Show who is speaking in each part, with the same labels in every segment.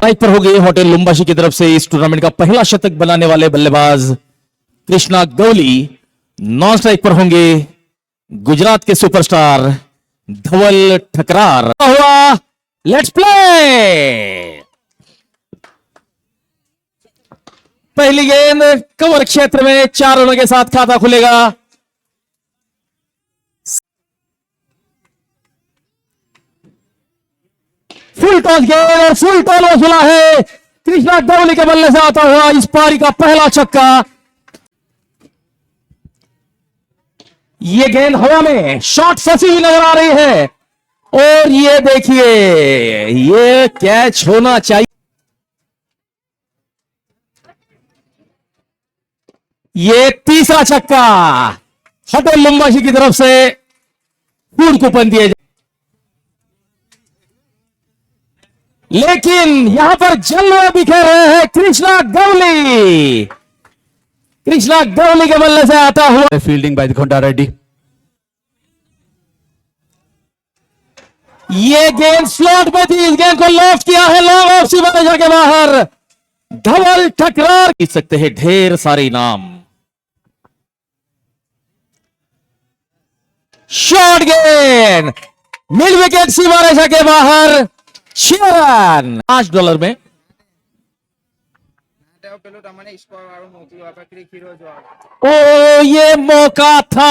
Speaker 1: Strike पर हो गए होटल लुम्बाशी की तरफ से इस टूर्नामेंट का पहला शतक बनाने वाले बल्लेबाज कृष्णा गवली। नॉन स्ट्राइक पर होंगे गुजरात के सुपरस्टार धवल ठकरार। हुआ, लेट्स प्ले। पहली गेंद कवर क्षेत्र में 4 रनों के साथ खाता खुलेगा। फुल टॉस गेंद और फुल टॉस वसूला है कृष्णा गवली के बल्ले से आता हुआ इस पारी का पहला छक्का। ये गेंद हवा में शॉट फंसी हुई नजर आ रही है और ये देखिए ये कैच होना चाहिए। ये तीसरा छक्का होटल लुम्बाशी की तरफ से फूड कूपन दिए जाए, लेकिन यहां पर जलवा बिखेर रहे हैं कृष्णा गवली। कृष्णा गवली के बल्ले से आता हुआ
Speaker 2: फील्डिंग बाय दिखोंडा रेड्डी।
Speaker 1: ये गेंद स्लॉट में थी, इस गेंद को लॉफ्ट किया है लॉन्ग ऑफ सीमा के बाहर। धवल ठकरार जीत सकते हैं ढेर सारे इनाम। शॉर्ट गेंद मिड विकेट सीमा रेखा के बाहर। 6 रन $5 में। ओ ये मौका था,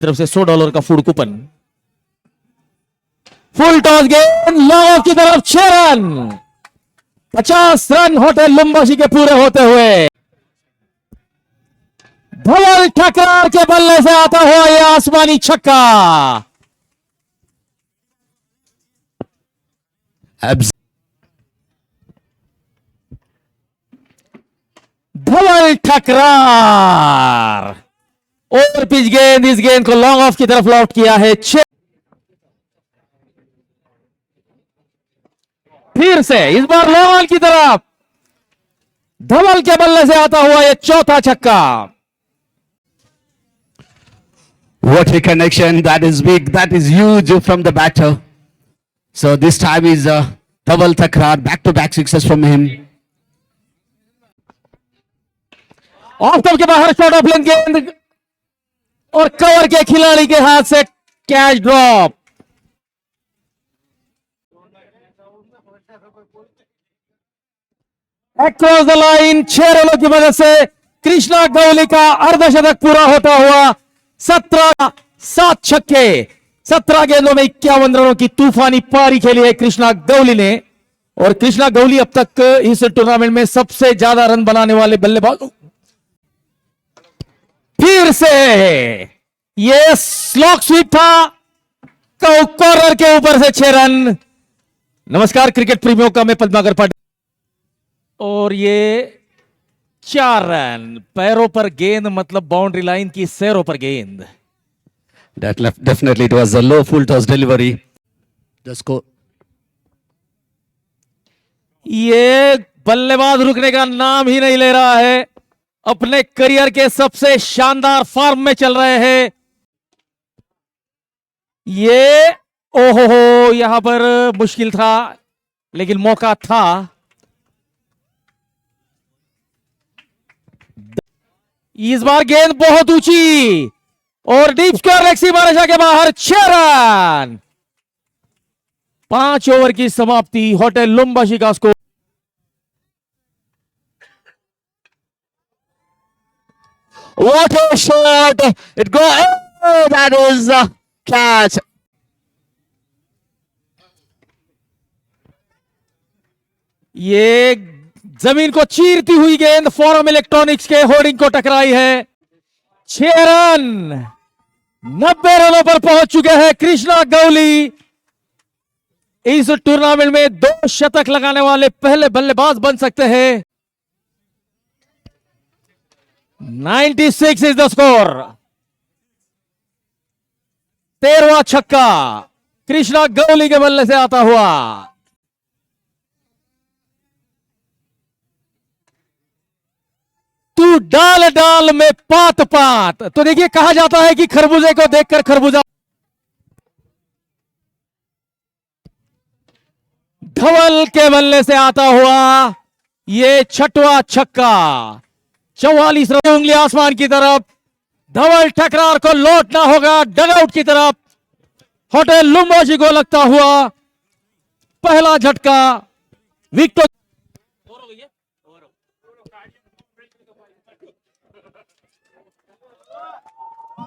Speaker 1: तरफ से $100 का फूड कूपन। फुल टॉस गेंद लॉन्ग ऑफ की तरफ 6 रन। 50 रन होटल लुम्बाशी के पूरे होते हुए धवल ठकरार के बल्ले से आता हुआ यह आसमानी छक्का। धवल ठकरार और पिच गेंद, इस गेंद को लॉन्ग ऑफ की तरफ लॉफ्ट किया है 6। फिर से इस बार लॉन्ग ऑन की तरफ धवल के बल्ले से आता हुआ यह चौथा छक्का।
Speaker 2: What a connection! That is big. That is huge from the batter. So this time is Dhawal Thakrar, back-to-back sixes from him.
Speaker 1: Of top के बाहर शॉर्ट ऑफ लेंथ गेंद और कवर के खिलाड़ी के हाथ से catch drop. Across the line 6 रनों की मदद से कृष्णा गवली का अर्धशतक पूरा होता हुआ 7 छक्के 17 गेंदों में 51 रनों की तूफानी पारी खेली है कृष्णा गवली ने। और कृष्णा गवली अब तक इस टूर्नामेंट में सबसे ज्यादा रन बनाने वाले बल्लेबाज। फिर से ये स्लॉक स्वीप था, कॉर्नर के ऊपर से 6 रन। नमस्कार क्रिकेट प्रेमियों का मैं पद्माकर पाटिल। और ये 4 रन पैरों पर गेंद, मतलब बाउंड्री लाइन की सैरों पर गेंद।
Speaker 2: That left definitely it was a low full toss delivery. The score.
Speaker 1: ये बल्लेबाज रुकने का नाम ही नहीं ले रहा है, अपने करियर के सबसे शानदार फॉर्म में चल रहे हैं ये। ओहो यहां पर मुश्किल था लेकिन मौका था। इस बार गेंद बहुत ऊंची और डीप स्क्वायर लेग सीमा रेखा के बाहर 6 रन। 5 ओवर की समाप्ति, होटल लुम्बाशी का score.
Speaker 2: What a shot! It go. Oh, that is a catch.
Speaker 1: ये जमीन को चीरती हुई गेंद फोरम इलेक्ट्रॉनिक्स के होर्डिंग को टकराई है। 6 रन 90 रनों पर पहुंच चुके हैं कृष्णा गवली। इस टूर्नामेंट में 2 शतक लगाने वाले पहले बल्लेबाज बन सकते हैं। 96 इज द स्कोर। 13वां छक्का कृष्णा गवली के बल्ले से आता हुआ। तू डाल डाल में पात पात। तो देखिए कहा जाता है कि खरबूजे को देखकर खरबूजा धवल के बल्ले से आता हुआ ये छठवां छक्का। 44 रन, उंगली आसमान की तरफ। धवल ठकरार को लौटना होगा डगआउट की तरफ। होटल लुम्बोशी को लगता हुआ पहला झटका। विकेट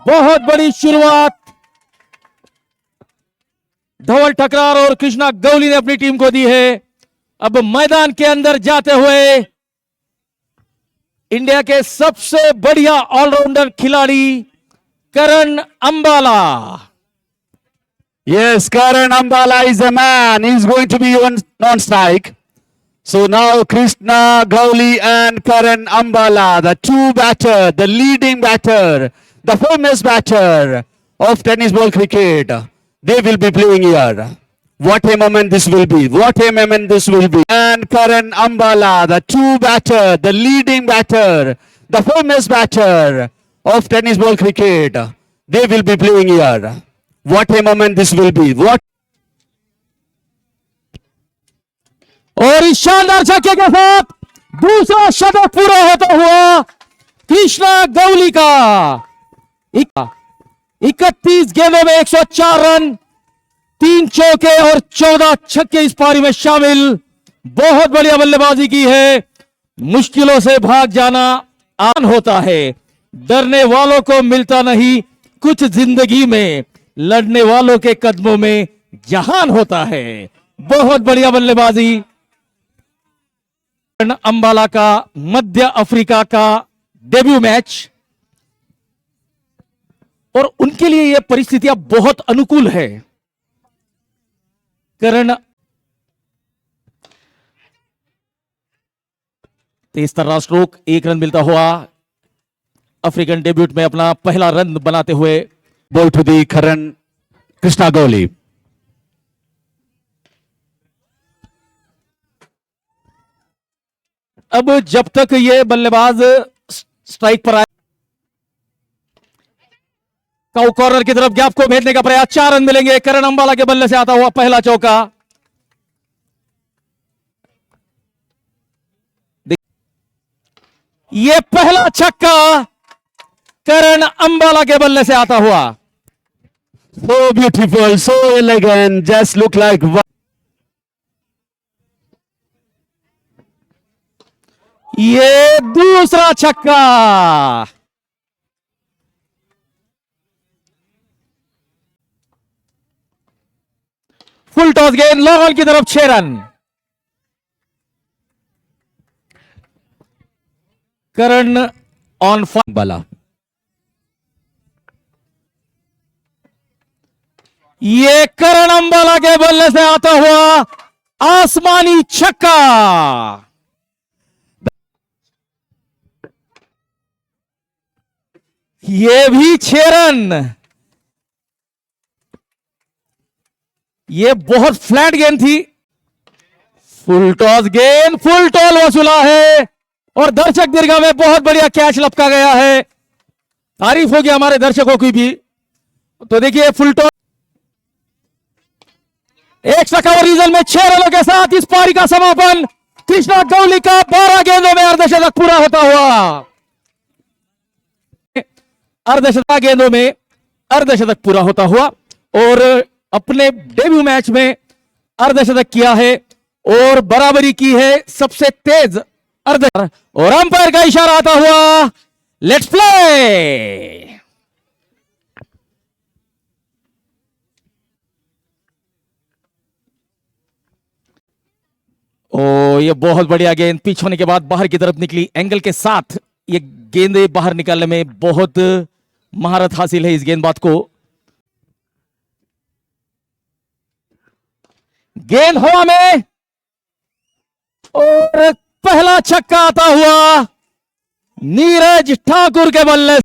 Speaker 1: बहुत बड़ी शुरुआत धवल ठकरार और कृष्णा गौली ने अपनी टीम को दी है। अब मैदान के अंदर जाते हुए इंडिया के सबसे बढ़िया ऑलराउंडर खिलाड़ी करण Ambala.
Speaker 2: Yes, Karan Ambala is a man. He's going to be on strike. So now Krishna Gauli and Karan Ambala, the two batter, the leading batter, the famous batter of tennis ball cricket, they will be playing here. What a moment this will be. What a moment this will be. And Karan Ambala, the two batter, the leading batter, the famous batter of tennis ball cricket, they will be playing here. What a moment this will be. What
Speaker 1: और इस शानदार छक्के के साथ दूसरा शतक पूरा होता हुआ कृष्णा गौली का 31 गेंदों में 104 रन, 3 चौके और 14 छक्के इस पारी में शामिल। बहुत बढ़िया बल्लेबाजी की है। मुश्किलों से भाग जाना आसान होता है, डरने वालों को मिलता नहीं कुछ जिंदगी में, लड़ने वालों के कदमों में जहान होता है। बहुत बढ़िया बल्लेबाजी। अंबाला का मध्य अफ्रीका का डेब्यू मैच, और उनके लिए यह परिस्थितियां बहुत अनुकूल है। करण तेज तर्रा स्ट्रोक, 1 रन मिलता हुआ अफ्रीकन डेब्यूट में अपना पहला रन बनाते हुए।
Speaker 2: ball to the Karan Krishna Gauli.
Speaker 1: अब जब तक ये बल्लेबाज स्ट्राइक पर आए, काउ कॉर्नर की तरफ गैप को भेजने का प्रयास, 4 रन मिलेंगे। करण अंबाला के बल्ले से आता हुआ पहला चौका। ये पहला छक्का करण अंबाला के बल्ले से आता हुआ।
Speaker 2: So beautiful, so elegant, just look like
Speaker 1: ये दूसरा छक्का। फुल टॉस गेंद लॉन्ग ऑन की तरफ, 6 run. Karan on form.
Speaker 2: Ambala.
Speaker 1: ये करण अंबाला के बल्ले से आता हुआ आसमानी छक्का। ये भी 6 रन। ये बहुत फ्लैट गेंद थी। फुल टॉस गेंद, फुल टॉल वसूला है और दर्शक दीर्घा में बहुत बढ़िया कैच लपका गया है। तारीफ होगी हमारे दर्शकों की भी। तो देखिए फुल टॉस, एक कवर रीजल में 6 रनों के साथ इस पारी का समापन। कृष्णा गौली का 12 गेंदों में अर्धशतक पूरा होता हुआ, अर्धशतक गेंदों में अर्धशतक पूरा होता हुआ, और अपने डेब्यू मैच में अर्धशतक किया है और बराबरी की है सबसे तेज अर्धशतक। और अंपायर का इशारा आता हुआ, लेट्स प्ले। ओ ये बहुत बढ़िया गेंद पिच होने के बाद बाहर की तरफ निकली। एंगल के साथ ये गेंद बाहर निकालने में बहुत महारत हासिल है इस गेंदबाज को। गेंद हवा में और पहला छक्का आता हुआ नीरज ठाकुर के बल्ले।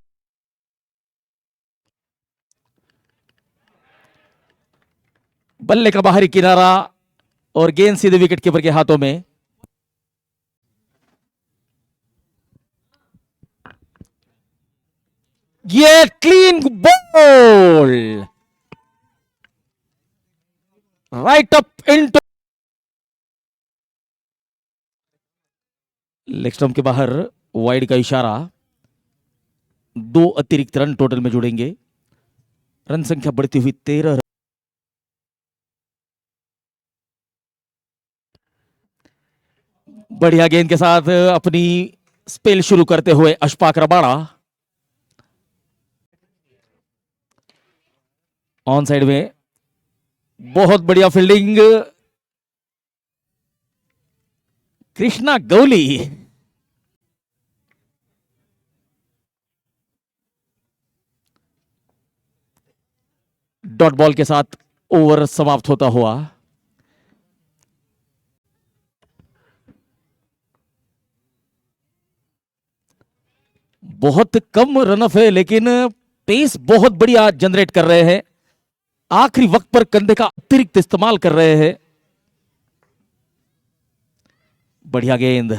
Speaker 1: बल्ले का बाहरी किनारा और गेंद सीधे विकेट कीपर के हाथों में। ये clean ball right up into leg stump के बाहर वाइड का इशारा। 2 अतिरिक्त रन टोटल में जुड़ेंगे। रन संख्या बढ़ती हुई 13। बढ़िया गेंद के साथ अपनी स्पेल शुरू करते हुए अशफाक रबाड़ा। ऑन साइड में बहुत बढ़िया fielding Krishna Gauli. Dot ball के साथ ओवर समाप्त होता हुआ। बहुत कम रनअप है लेकिन पेस बहुत बढ़िया जनरेट कर रहे हैं। आखिरी वक्त पर कंधे का अतिरिक्त इस्तेमाल कर रहे हैं। बढ़िया गेंद।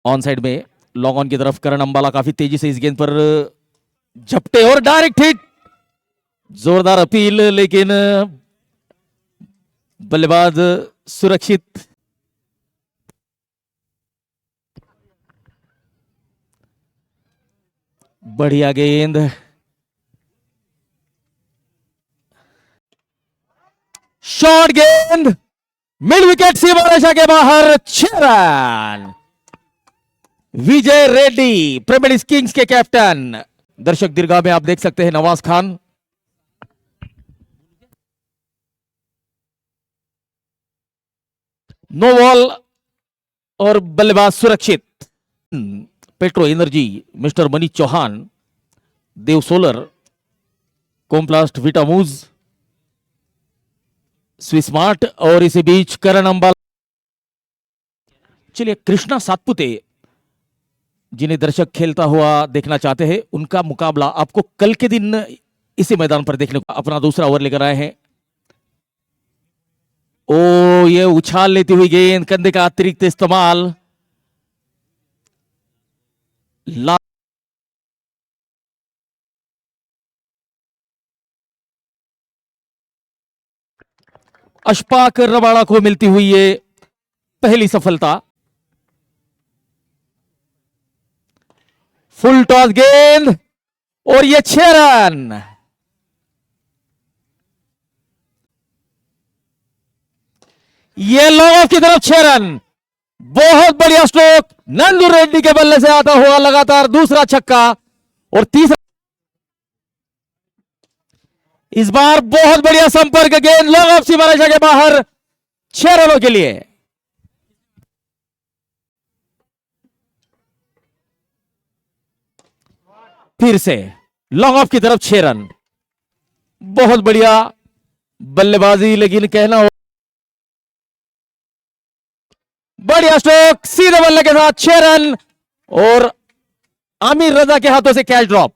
Speaker 1: ऑन साइड में लॉन्ग ऑन की तरफ करण अंबाला काफी तेजी से इस गेंद पर झपटे और डायरेक्ट हिट। जोरदार अपील लेकिन बल्लेबाज सुरक्षित। बढ़िया गेंद। शॉर्ट गेंद मिड विकेट सीमारेखा के बाहर 6 रन। विजय रेड्डी प्रीमियर लीग किंग्स के कैप्टन। दर्शक दीर्घा में आप देख सकते हैं नवाज खान। नो बॉल और बल्लेबाज सुरक्षित। Petro Energy mister Manish Chauhan, Dev Solar, Complast विटामूज, स्विस्मार्ट और इसी बीच करण अंबाला। चलिए कृष्णा सातपुते जिन्हें दर्शक खेलता हुआ देखना चाहते हैं उनका मुकाबला आपको कल के दिन इसी मैदान पर देखने को। अपना दूसरा ओवर लेकर आए हैं। ओ ये उछाल लेती हुई गेंद, कंधे का अतिरिक्त इस्तेमाल। अशफाक रबाड़ा को मिलती हुई ये पहली सफलता। फुल टॉस गेंद और ये 6 रन। ये लॉन्ग ऑफ की तरफ 6 रन। बहुत बढ़िया स्ट्रोक नंदू रेड्डी के बल्ले से आता हुआ लगातार दूसरा छक्का और तीसरा। इस बार बहुत बढ़िया संपर्क गेंद लॉन्ग ऑफ सीमारेखा के बाहर 6 रनों के लिए। फिर से लॉन्ग ऑफ की तरफ 6 रन। बहुत बढ़िया बल्लेबाजी लेकिन कहना हो बढ़िया स्ट्रोक सीधे बल्ले के साथ 6 रन और आमिर रजा के हाथों से कैच ड्रॉप।